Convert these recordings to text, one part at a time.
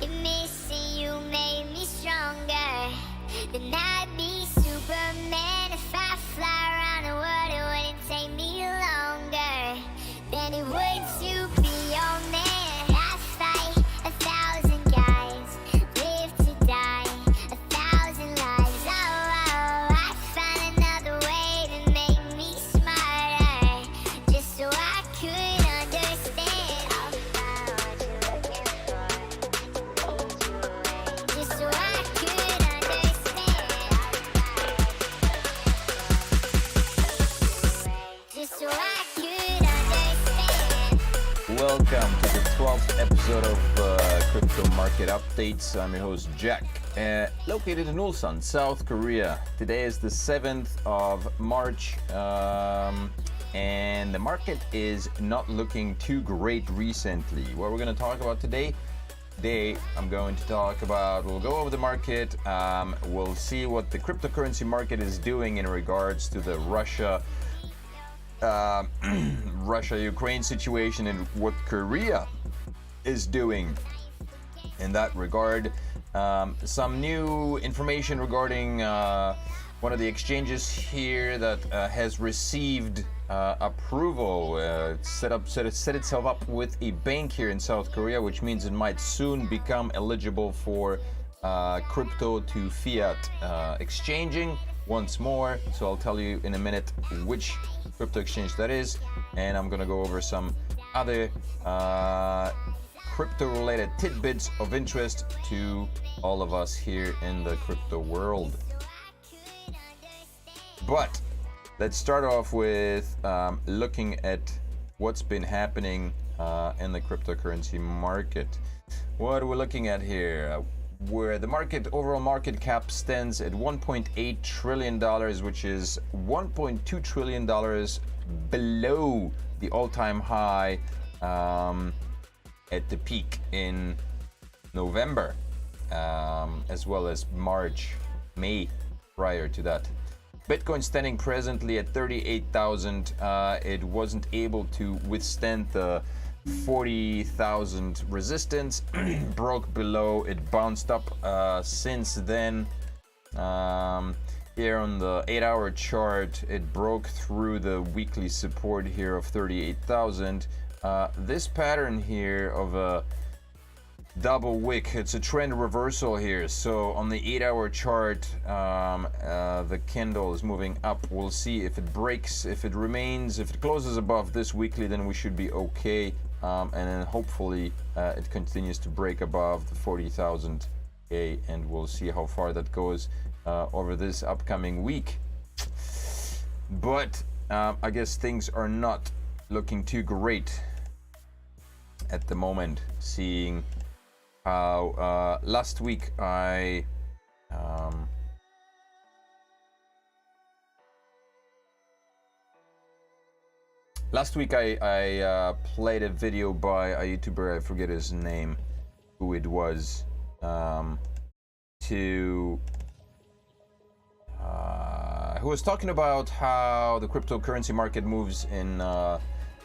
Missing you made me stronger. Then I'd be Superman. If I fly around the world, it wouldn't take me longer than it would to be your man. I fight 1,000 guys, live to die 1,000 lives. Oh, I find another way to make me smarter, just so I could understand. I'll find what you're looking for, just so I could understand. Just so I could understand. Welcome to the 12th episode of Crypto Market Updates. I'm your host Jack, located in Ulsan, South Korea. Today is the 7th of March, and the market is not looking too great recently. What we're going to talk about today, I'm going to talk about, we'll go over the market, we'll see what the cryptocurrency market is doing in regards to the Russia-Ukraine situation and what Korea is doing in that regard. Some new information regarding one of the exchanges here that has received approval, set itself up with a bank here in South Korea, which means it might soon become eligible for crypto to fiat exchanging once more. So I'll tell you in a minute which crypto exchange that is, and I'm gonna go over some other crypto related tidbits of interest to all of us here in the crypto world. But let's start off with looking at what's been happening in the cryptocurrency market. What are we looking at here? Where the overall market cap stands at $1.8 trillion, which is $1.2 trillion below the all-time high at the peak in November, as well as May prior to that. Bitcoin standing presently at 38,000. It wasn't able to withstand the 40,000 resistance, broke below, it bounced up since then. Here on the 8-hour chart, it broke through the weekly support here of 38,000. This pattern here of a double wick, it's a trend reversal here. So on the 8-hour chart, the candle is moving up. We'll see if it breaks, if it closes above this weekly, then we should be okay. And then hopefully it continues to break above the 40,000, and we'll see how far that goes over this upcoming week. But I guess things are not looking too great at the moment, seeing how last week I played a video by a YouTuber, I forget his name, who it was, who was talking about how the cryptocurrency market moves in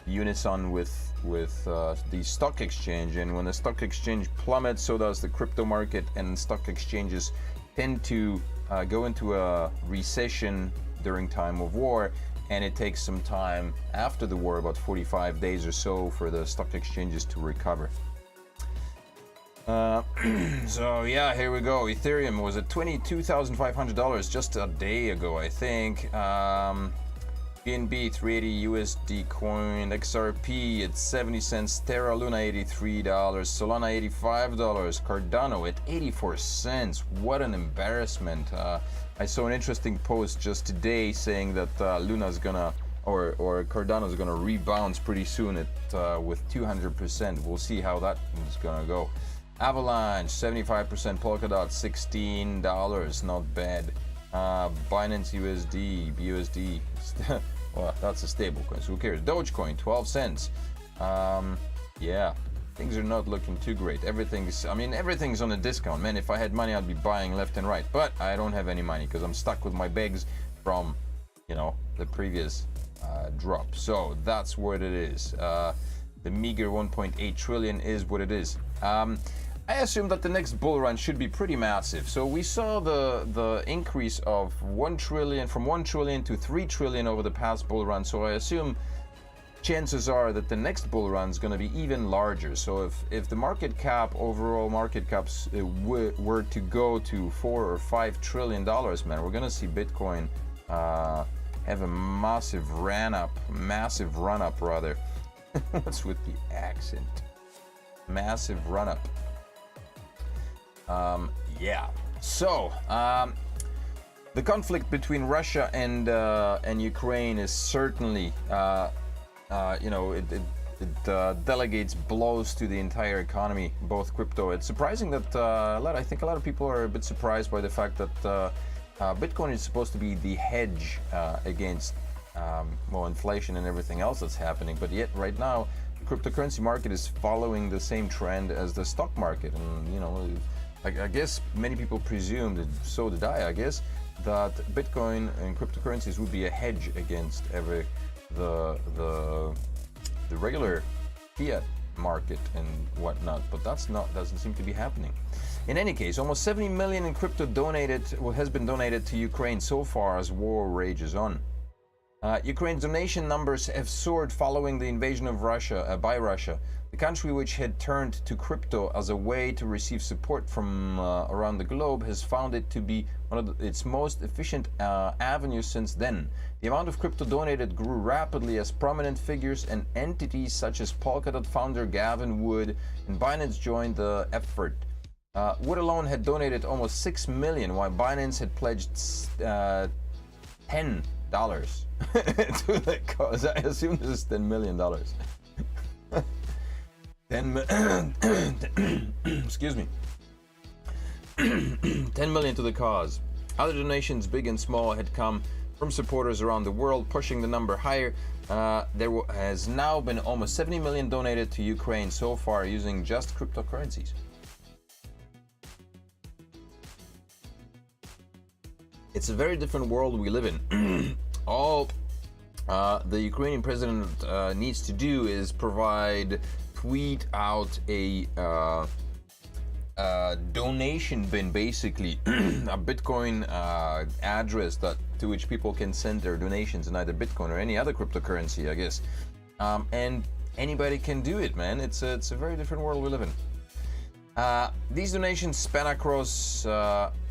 unison with the stock exchange, and when the stock exchange plummets, so does the crypto market, and stock exchanges tend to go into a recession during time of war. And it takes some time after the war, about 45 days or so, for the stock exchanges to recover. So yeah, here we go. Ethereum was at $22,500 just a day ago, I think. BNB 380 USD coin, XRP at 70 cents, Terra Luna $83, Solana $85, Cardano at 84 cents. What an embarrassment. I saw an interesting post just today saying that Luna's gonna, or Cardano's gonna rebound pretty soon at with 200%. We'll see how that is gonna go. Avalanche 75%, Polkadot $16, not bad. Binance USD, BUSD, well, that's a stable coin, so who cares? Dogecoin 12 cents. Yeah, things are not looking too great. Everything's on a discount, man. If I had money, I'd be buying left and right, but I don't have any money because I'm stuck with my bags from, the previous drop. So that's what it is. The meager 1.8 trillion is what it is. I assume that the next bull run should be pretty massive. So we saw the increase of 1 trillion, from 1 trillion to 3 trillion over the past bull run. So I assume chances are that the next bull run is going to be even larger. So if the market cap, overall market caps were to go to 4 or 5 trillion dollars, man, we're going to see Bitcoin have a massive run up rather. What's with the accent? Massive run up. Yeah. So the conflict between Russia and Ukraine is certainly it delegates blows to the entire economy, both crypto. It's surprising that I think a lot of people are a bit surprised by the fact that Bitcoin is supposed to be the hedge against inflation and everything else that's happening, but yet right now the cryptocurrency market is following the same trend as the stock market. And I guess many people presumed, so did I guess, that Bitcoin and cryptocurrencies would be a hedge against the regular fiat market and whatnot, but doesn't seem to be happening. In any case, almost 70 million in crypto has been donated to Ukraine so far as war rages on. Ukraine's donation numbers have soared following the invasion of Russia by Russia. The country, which had turned to crypto as a way to receive support from around the globe, has found it to be one of its most efficient avenues since then. The amount of crypto donated grew rapidly as prominent figures and entities such as Polkadot founder Gavin Wood and Binance joined the effort. Wood alone had donated almost 6 million, while Binance had pledged $10 to the cause. I assume this is $10 million. Excuse me. 10 million to the cause. Other donations, big and small, had come from supporters around the world, pushing the number higher. There has now been almost 70 million donated to Ukraine so far using just cryptocurrencies. It's a very different world we live in. All the Ukrainian president needs to do is tweet out a donation bin, basically a Bitcoin address to which people can send their donations in either Bitcoin or any other cryptocurrency, I guess. And anybody can do it, man. It's a very different world we live in. These donations span across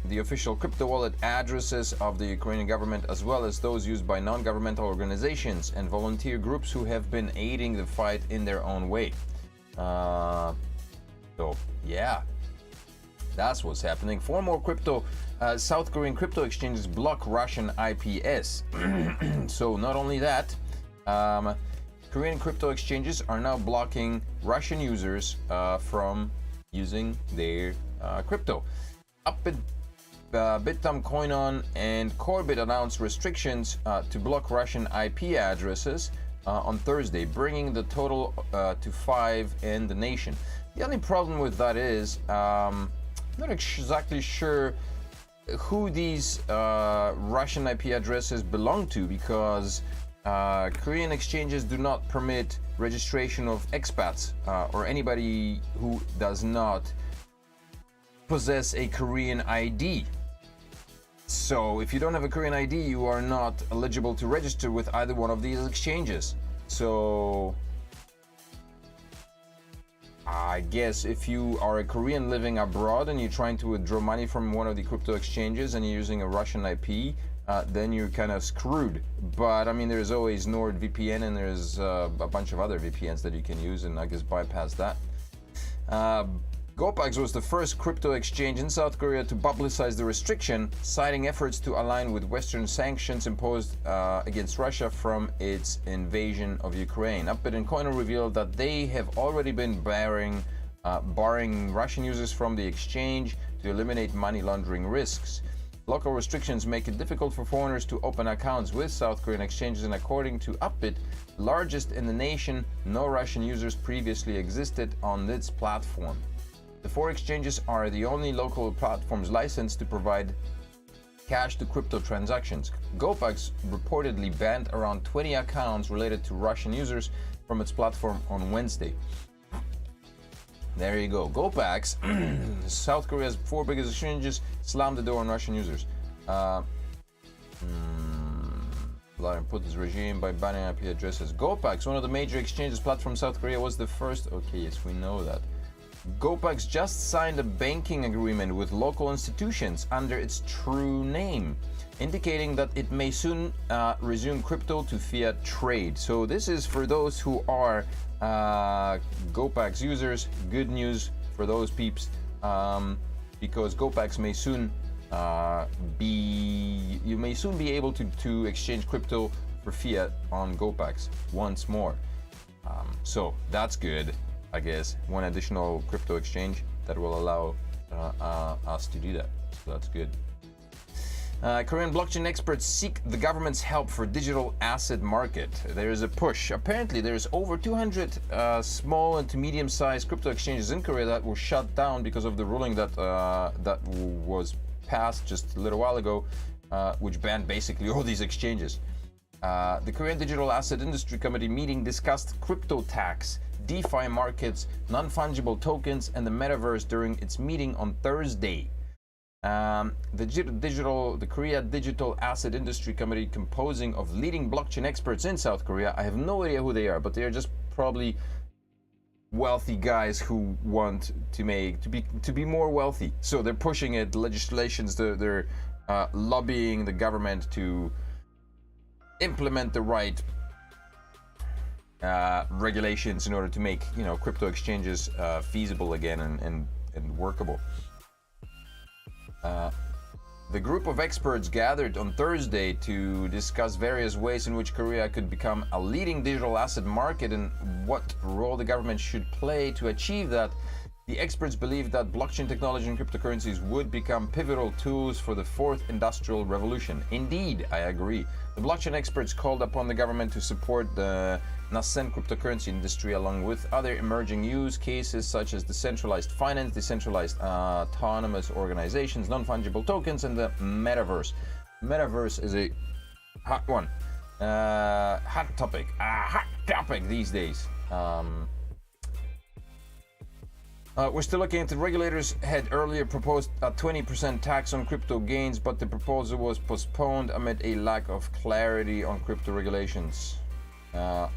the official crypto wallet addresses of the Ukrainian government, as well as those used by non-governmental organizations and volunteer groups who have been aiding the fight in their own way. So yeah, that's what's happening. For more crypto, South Korean crypto exchanges block Russian IPs. So not only that, Korean crypto exchanges are now blocking Russian users from using their crypto. Upbit, Bitum, Coinon, and Corbit announced restrictions to block Russian IP addresses on Thursday, bringing the total to 5 in the nation. The only problem with that is I'm not exactly sure who these Russian IP addresses belong to, because Korean exchanges do not permit registration of expats or anybody who does not possess a Korean ID. So if you don't have a Korean ID, you are not eligible to register with either one of these exchanges. So I guess if you are a Korean living abroad and you're trying to withdraw money from one of the crypto exchanges and you're using a Russian IP, then you're kind of screwed. But I mean, there's always NordVPN, and there's a bunch of other VPNs that you can use, and I guess bypass that. GoPax was the first crypto exchange in South Korea to publicize the restriction, citing efforts to align with Western sanctions imposed against Russia from its invasion of Ukraine. Upbit and Coiner revealed that they have already been barring Russian users from the exchange to eliminate money laundering risks. Local restrictions make it difficult for foreigners to open accounts with South Korean exchanges, and according to Upbit, largest in the nation, no Russian users previously existed on its platform. The 4 exchanges are the only local platforms licensed to provide cash to crypto transactions. GoPax reportedly banned around 20 accounts related to Russian users from its platform on Wednesday. There you go. GoPax, South Korea's 4 biggest exchanges, slammed the door on Russian users. Vladimir Putin's regime by banning IP addresses. GoPax, one of the major exchanges platform in South Korea, was the first. Okay, yes, we know that. GoPax just signed a banking agreement with local institutions under its true name, indicating that it may soon resume crypto to fiat trade. So this is for those who are GoPax users. Good news for those peeps, because GoPax may soon you may soon be able to exchange crypto for fiat on GoPax once more. So that's good, I guess. One additional crypto exchange that will allow us to do that. So that's good. Korean blockchain experts seek the government's help for digital asset market. There is a push. Apparently, there's over 200 small and to medium-sized crypto exchanges in Korea that were shut down because of the ruling that that was passed just a little while ago, which banned basically all these exchanges. The Korean Digital Asset Industry Committee meeting discussed crypto tax, DeFi markets, non-fungible tokens, and the metaverse during its meeting on Thursday. The Korea Digital Asset Industry Committee, composing of leading blockchain experts in South Korea. I have no idea who they are, but they are just probably wealthy guys who want to be more wealthy. So they're pushing it, legislations. They're lobbying the government to implement the right regulations in order to make crypto exchanges feasible again and workable. The group of experts gathered on Thursday to discuss various ways in which Korea could become a leading digital asset market and what role the government should play to achieve that. The experts believe that blockchain technology and cryptocurrencies would become pivotal tools for the fourth industrial revolution. Indeed, I agree. The blockchain experts called upon the government to support the nascent cryptocurrency industry along with other emerging use cases such as decentralized finance, decentralized autonomous organizations, non-fungible tokens, and the metaverse. Metaverse is a hot one. Hot topic these days. We're still looking at the regulators had earlier proposed a 20% tax on crypto gains, but the proposal was postponed amid a lack of clarity on crypto regulations.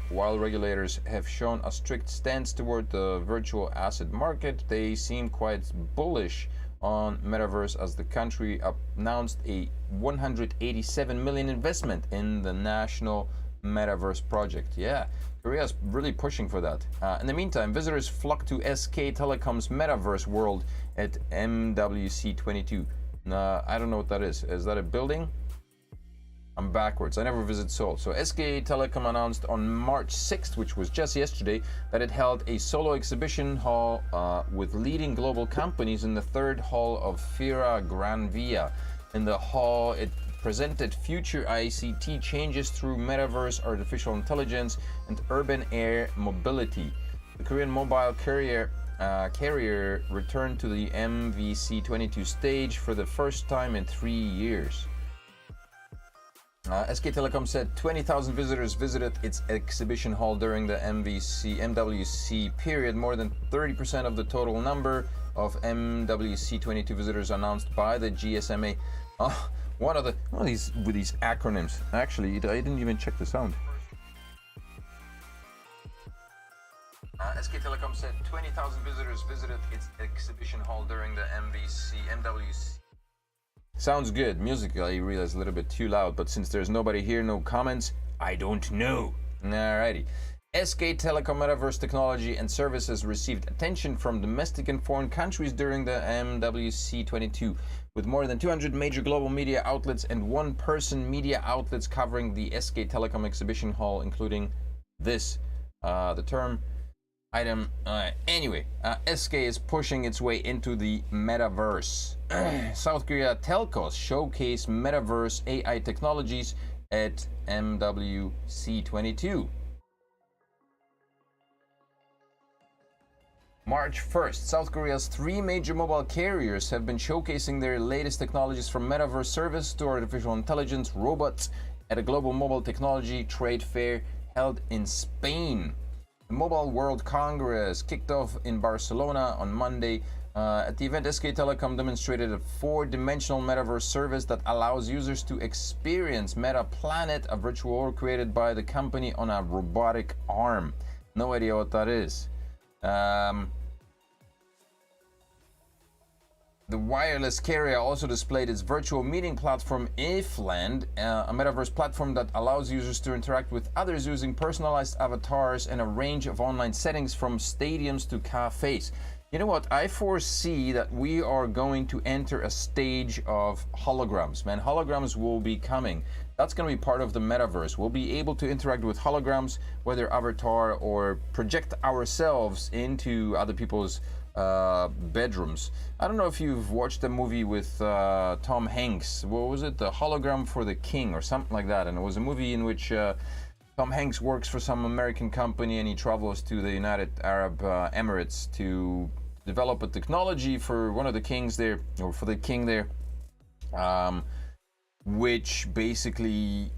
While regulators have shown a strict stance toward the virtual asset market, they seem quite bullish on metaverse as the country announced a 187 million investment in the national metaverse project. Yeah, Korea's really pushing for that. In the meantime, visitors flock to SK Telecom's metaverse world at MWC 22. I don't know what that is. Is that a building? I'm backwards. I never visit Seoul. So SK Telecom announced on March 6th, which was just yesterday, that it held a solo exhibition hall with leading global companies in the third hall of Fira Gran Via. In the hall, it presented future ICT changes through metaverse, artificial intelligence, and urban air mobility. The Korean mobile carrier returned to the MVC 22 stage for the first time in 3 years. SK Telecom said 20,000 visitors visited its exhibition hall during the MWC period, more than 30% of the total number of MWC 22 visitors announced by the GSMA. One of these with these acronyms. Actually, I didn't even check the sound. SK Telecom said 20,000 visitors visited its exhibition hall during the MWC. Sounds good. Musically, I realize a little bit too loud, but since there's nobody here, no comments, I don't know. Alrighty. SK Telecom Metaverse technology and services received attention from domestic and foreign countries during the MWC 22, with more than 200 major global media outlets and one-person media outlets covering the SK Telecom exhibition hall, including this. The term item. Anyway, SK is pushing its way into the metaverse. South Korea telcos showcase metaverse AI technologies at MWC 22. March 1st, South Korea's 3 major mobile carriers have been showcasing their latest technologies from metaverse service to artificial intelligence robots at a global mobile technology trade fair held in Spain. The Mobile World Congress kicked off in Barcelona on Monday. At the event, SK Telecom demonstrated a four-dimensional metaverse service that allows users to experience Meta Planet, a virtual world created by the company on a robotic arm. No idea what that is. The wireless carrier also displayed its virtual meeting platform Uslan, a metaverse platform that allows users to interact with others using personalized avatars and a range of online settings from stadiums to cafes. You know what? I foresee that we are going to enter a stage of holograms, man. Holograms will be coming. That's going to be part of the metaverse. We'll be able to interact with holograms, whether avatar or project ourselves into other people's bedrooms. I don't know if you've watched the movie with Tom Hanks. What was it? The Hologram for the King or something like that. And it was a movie in which Tom Hanks works for some American company and he travels to the United Arab Emirates to develop a technology for one of the kings there, or for the king there, which basically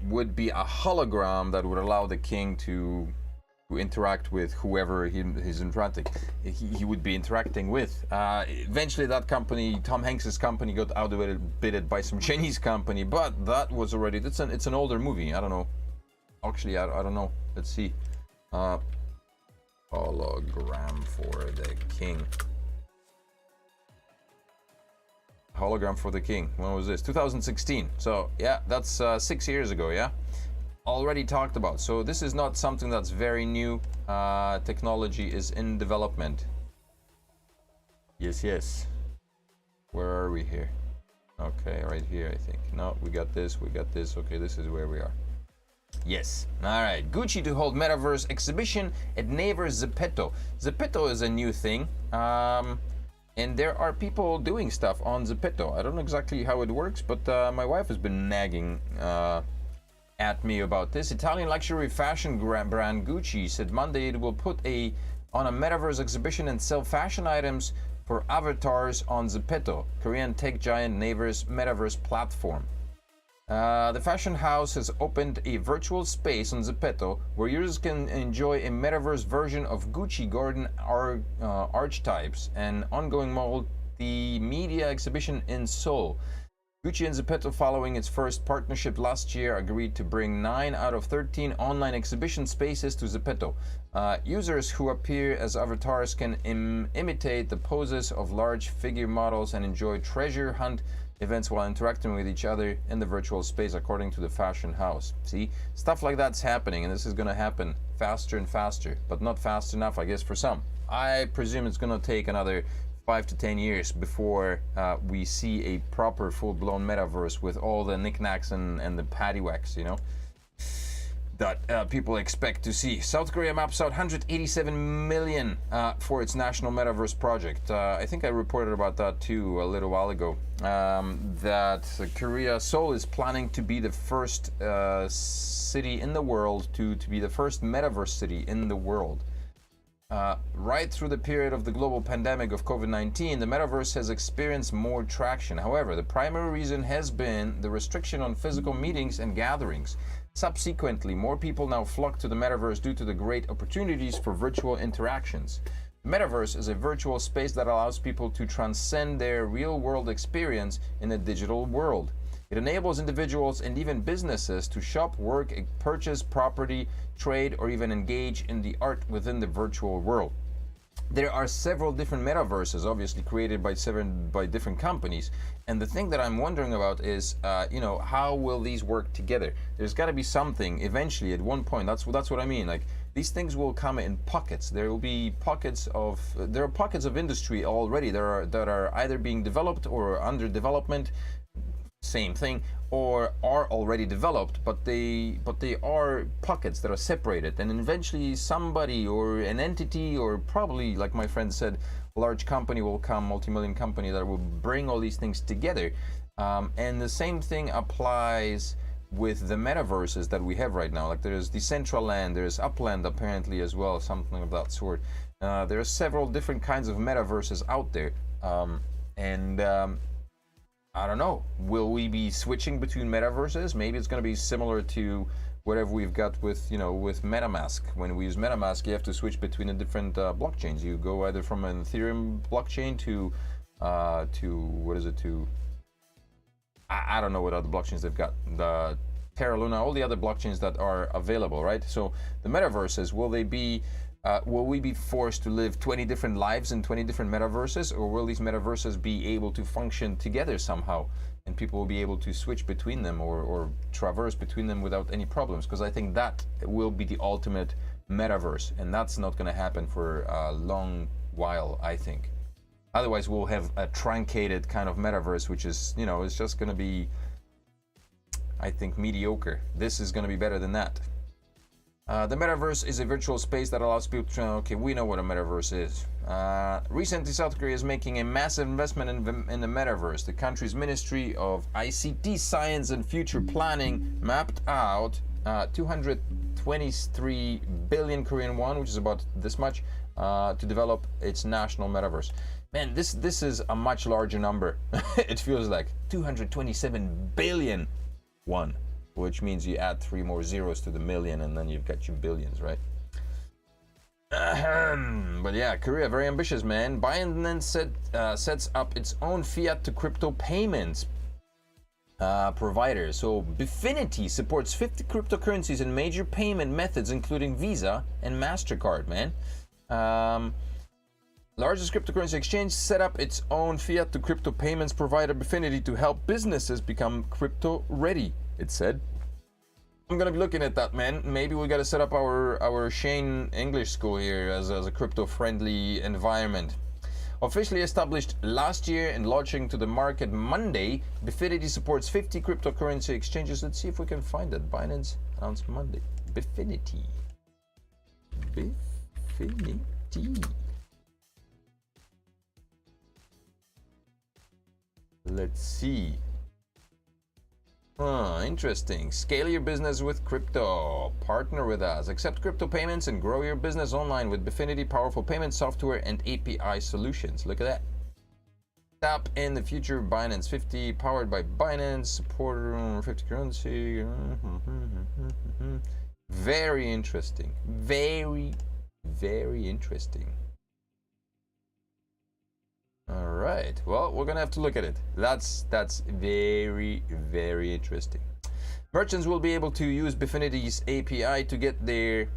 would be a hologram that would allow the king to interact with whoever he would be interacting with. Eventually that company, Tom Hanks's company, got outbid by some Chinese company, but that was already, it's an older movie. I don't know. Actually, I don't know. Let's see. Hologram for the king. Hologram for the king. When was this? 2016. So yeah, that's 6 years ago. Yeah. Already talked about. So this is not something that's very new. Technology is in development. Yes. Where are we here? Okay, right here, I think. No, we got this. Okay, this is where we are. Yes. All right. Gucci to hold metaverse exhibition at neighbors Zapito. Zapito is a new thing. And there are people doing stuff on Zapito. I don't know exactly how it works, but my wife has been nagging at me about this. Italian luxury fashion brand Gucci said Monday it will put on a metaverse exhibition and sell fashion items for avatars on Zapito, Korean tech giant Naver's metaverse platform. The fashion house has opened a virtual space on Zapito where users can enjoy a metaverse version of Gucci Garden archetypes, an ongoing multimedia exhibition in Seoul. Gucci and Zapito, following its first partnership last year, agreed to bring 9 out of 13 online exhibition spaces to Zapito. Users who appear as avatars can imitate the poses of large figure models and enjoy treasure hunt events while interacting with each other in the virtual space, according to the fashion house. See, stuff like that's happening, and this is going to happen faster and faster, but not fast enough, I guess, for some. I presume it's going to take another 5 to 10 years before we see a proper full-blown metaverse with all the knickknacks and the paddywhacks, you know, that people expect to see. South Korea maps out 187 million for its national metaverse project. I think I reported about that too a little while ago, that Korea, Seoul, is planning to be the first city in the world to be the first metaverse city in the world. Right through the period of the global pandemic of COVID-19, the metaverse has experienced more traction. However, the primary reason has been the restriction on physical meetings and gatherings. Subsequently, more people now flock to the metaverse due to the great opportunities for virtual interactions. The metaverse is a virtual space that allows people to transcend their real-world experience in a digital world. It enables individuals and even businesses to shop, work, purchase property, trade, or even engage in the art within the virtual world. There are several different metaverses, obviously created by different companies. And the thing that I'm wondering about is, how will these work together? There's got to be something eventually at one point. That's what I mean. Like, these things will come in pockets. There will be pockets of industry already that are either being developed or under development. Same thing, or are already developed, but they are pockets that are separated, and eventually somebody or an entity, or probably, like my friend said, a large company will come, multi-million company, that will bring all these things together. And the same thing applies with the metaverses that we have right now. Like, there's Decentraland, there's Upland apparently as well, something of that sort. There are several different kinds of metaverses out there, I don't know. Will we be switching between metaverses? Maybe it's going to be similar to whatever we've got with, you know, with MetaMask. When we use MetaMask, you have to switch between the different blockchains. You go either from an Ethereum blockchain to what is it, to I don't know what other blockchains they've got, the Terra Luna, all the other blockchains that are available, right? So the metaverses, will we be forced to live 20 different lives in 20 different metaverses, or will these metaverses be able to function together somehow, and people will be able to switch between them or traverse between them without any problems? Because I think that will be the ultimate metaverse, and that's not going to happen for a long while, I think. Otherwise, we'll have a truncated kind of metaverse, which is, you know, it's just going to be, I think, mediocre. This is going to be better than that. The metaverse is a virtual space that allows people to, okay, we know what a metaverse is. Recently, South Korea is making a massive investment in the metaverse. The country's Ministry of ICT, Science and Future Planning mapped out 223 billion Korean won, which is about this much, to develop its national metaverse. Man, this is a much larger number. It feels like 227 billion won, which means you add 3 more zeros to the million and then you've got your billions, right? But yeah, Korea, very ambitious, man. Binance sets up its own fiat to crypto payments provider. So Bifinity supports 50 cryptocurrencies and major payment methods, including Visa and MasterCard, man. Largest cryptocurrency exchange set up its own fiat to crypto payments provider Bifinity to help businesses become crypto ready, it said. I'm gonna be looking at that, man. Maybe we gotta set up our Shane English school here as a crypto friendly environment. Officially established last year and launching to the market Monday, Bifinity supports 50 cryptocurrency exchanges. Let's see if we can find it. Binance announced Monday. Bifinity. Let's see. Interesting. Scale your business with crypto. Partner with us. Accept crypto payments and grow your business online with Bifinity powerful payment software and API solutions. Look at that. Tap in the future. Binance 50, powered by Binance, support 50 currency. Very interesting. Very, very interesting. All right. Well, we're gonna have to look at it. That's very, very interesting. Merchants will be able to use Bifinity's API to get their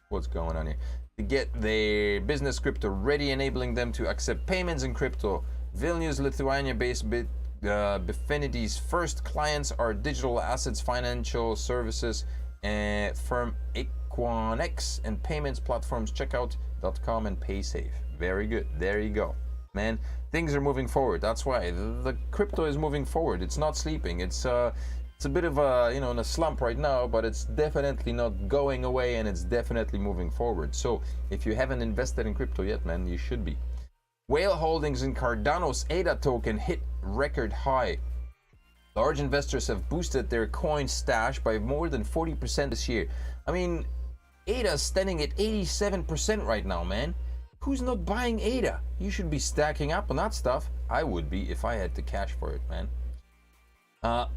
what's going on here? To get their business crypto ready, enabling them to accept payments in crypto. Vilnius, Lithuania-based Bifinity's first clients are digital assets financial services firm Equanex and payments platforms Checkout.com and PaySafe. Very good. There you go, man. Things are moving forward. That's why the crypto is moving forward. It's not sleeping. It's a bit of a, you know, in a slump right now, but it's definitely not going away, and it's definitely moving forward. So if you haven't invested in crypto yet, man, you should be. Whale holdings in Cardano's ADA token hit record high. Large investors have boosted their coin stash by more than 40% this year. I mean, ADA's standing at 87% right now, man. Who's not buying ADA? You should be stacking up on that stuff. I would be if I had the cash for it, man.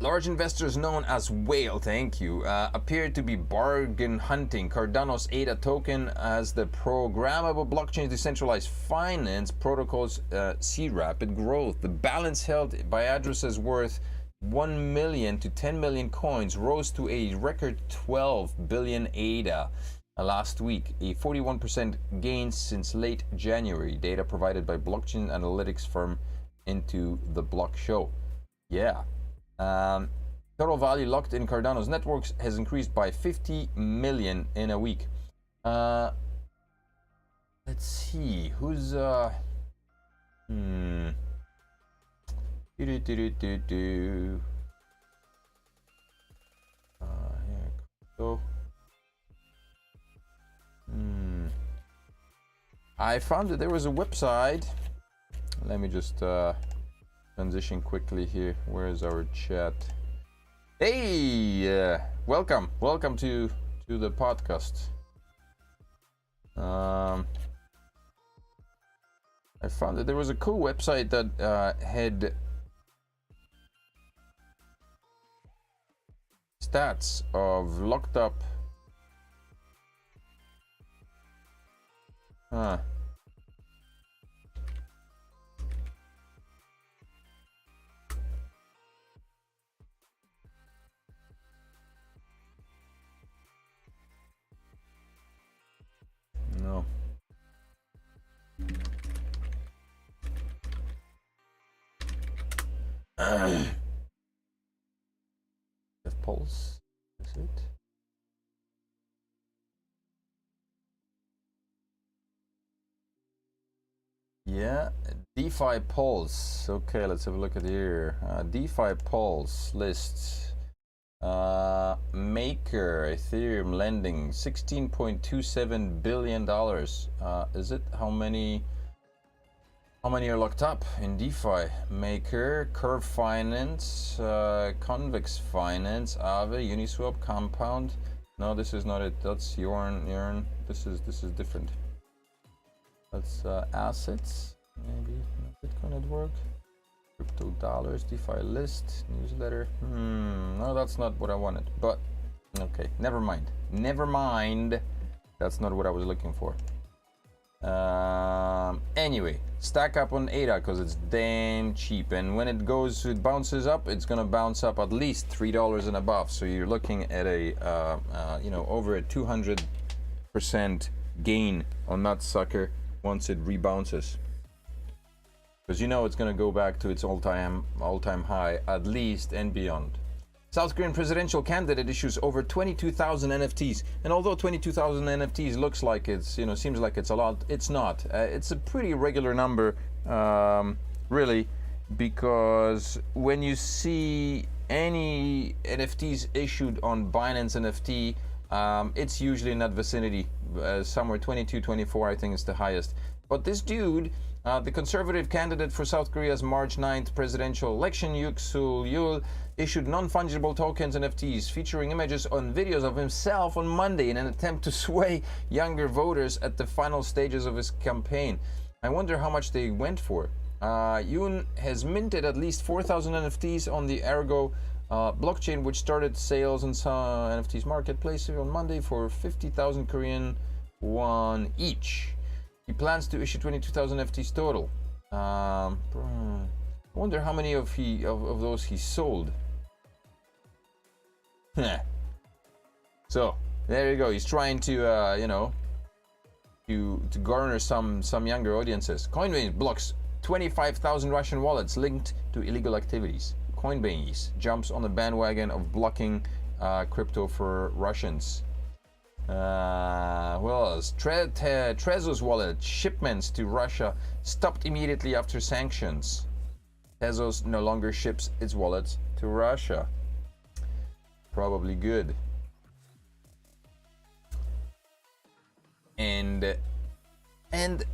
Large investors known as Whale, thank you, appear to be bargain hunting Cardano's ADA token as the programmable blockchain decentralized finance protocols see rapid growth. The balance held by addresses worth 1 million to 10 million coins rose to a record 12 billion ADA. Last week, a 41% gain since late January, data provided by blockchain analytics firm Into the Block show. Yeah. Total value locked in Cardano's networks has increased by 50 million in a week. Let's see, who's so I found that there was a website. Let me just transition quickly here. Where is our chat? Hey, welcome to the podcast. I found that there was a cool website that had stats of locked up. Huh. No. The pulse, is it? Yeah, DeFi pulse. Okay, let's have a look at here. DeFi pulse lists. Maker Ethereum lending $16.27 billion. Is it? How many are locked up in DeFi? Maker, Curve Finance, Convex Finance, Aave, Uniswap, Compound. No, this is not it. That's Yarn. This is different. That's assets. Maybe Bitcoin network. Crypto dollars, DeFi list, newsletter. No, that's not what I wanted. But okay, never mind. Never mind. That's not what I was looking for. Anyway, stack up on ADA because it's damn cheap, and when it bounces up, it's gonna bounce up at least $3 and above. So you're looking at a over a 200% gain on that sucker once it rebounces, because you know it's gonna go back to its all-time high at least and beyond. South Korean presidential candidate issues over 22,000 NFTs, and although 22,000 NFTs looks like it's, seems like it's a lot, it's not. It's a pretty regular number, really, because when you see any NFTs issued on Binance NFT, it's usually in that vicinity, somewhere 22, 24, I think is the highest. But this dude, the conservative candidate for South Korea's March 9th presidential election, Yook Suk-yeol, issued non-fungible tokens NFTs featuring images and videos of himself on Monday in an attempt to sway younger voters at the final stages of his campaign. I wonder how much they went for. Yoon has minted at least 4,000 NFTs on the Ergo blockchain, which started sales on some NFTs marketplace on Monday for 50,000 Korean won each. He plans to issue 22,000 NFTs total. I wonder how many of those he sold. So there you go. He's trying to to garner some younger audiences. Coinbase blocks 25,000 Russian wallets linked to illegal activities. Coinbase jumps on the bandwagon of blocking crypto for Russians. Trezor's wallet shipments to Russia stopped immediately after sanctions. Tezos no longer ships its wallets to Russia. Probably good. And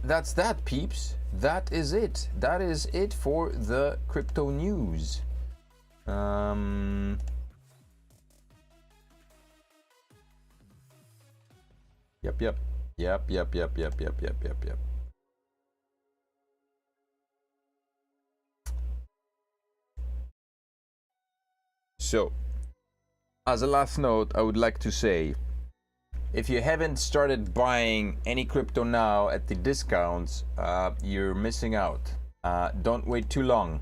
that's that, peeps. That is it. That is it for the crypto news. Yep. So, as a last note, I would like to say, if you haven't started buying any crypto now at the discounts, you're missing out. Don't wait too long,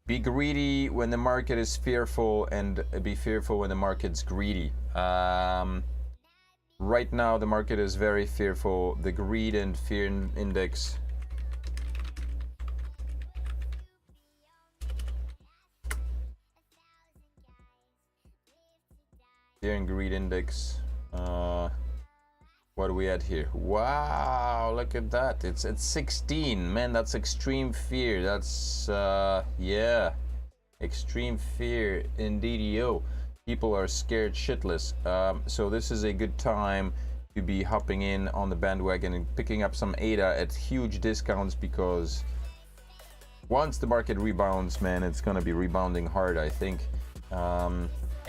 Be greedy when the market is fearful, and be fearful when the market's greedy. Right now, the market is very fearful. The greed and fear index greed index. What are we at here? Wow, look at that. It's at 16. Man, that's extreme fear. That's yeah, extreme fear indeed. People are scared shitless. So this is a good time to be hopping in on the bandwagon and picking up some ADA at huge discounts, because once the market rebounds, man, it's gonna be rebounding hard, I think.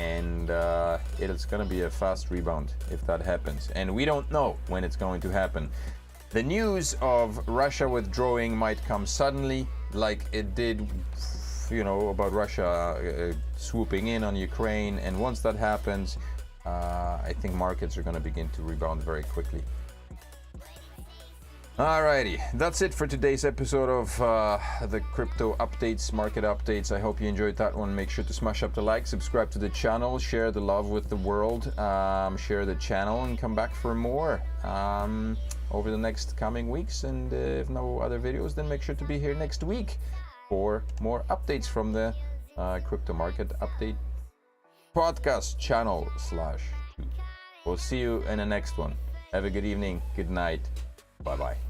And it's gonna be a fast rebound if that happens, and we don't know when it's going to happen. The news of Russia withdrawing might come suddenly, like it did about Russia swooping in on Ukraine, and once that happens, I think markets are going to begin to rebound very quickly. Alrighty, that's it for today's episode of the crypto updates, market updates. I hope you enjoyed that one. Make sure to smash up the like, subscribe to the channel, share the love with the world, share the channel, and come back for more over the next coming weeks. And if no other videos, then make sure to be here next week for more updates from the crypto market update podcast channel /2. We'll see you in the next one. Have a good evening, good night, bye bye.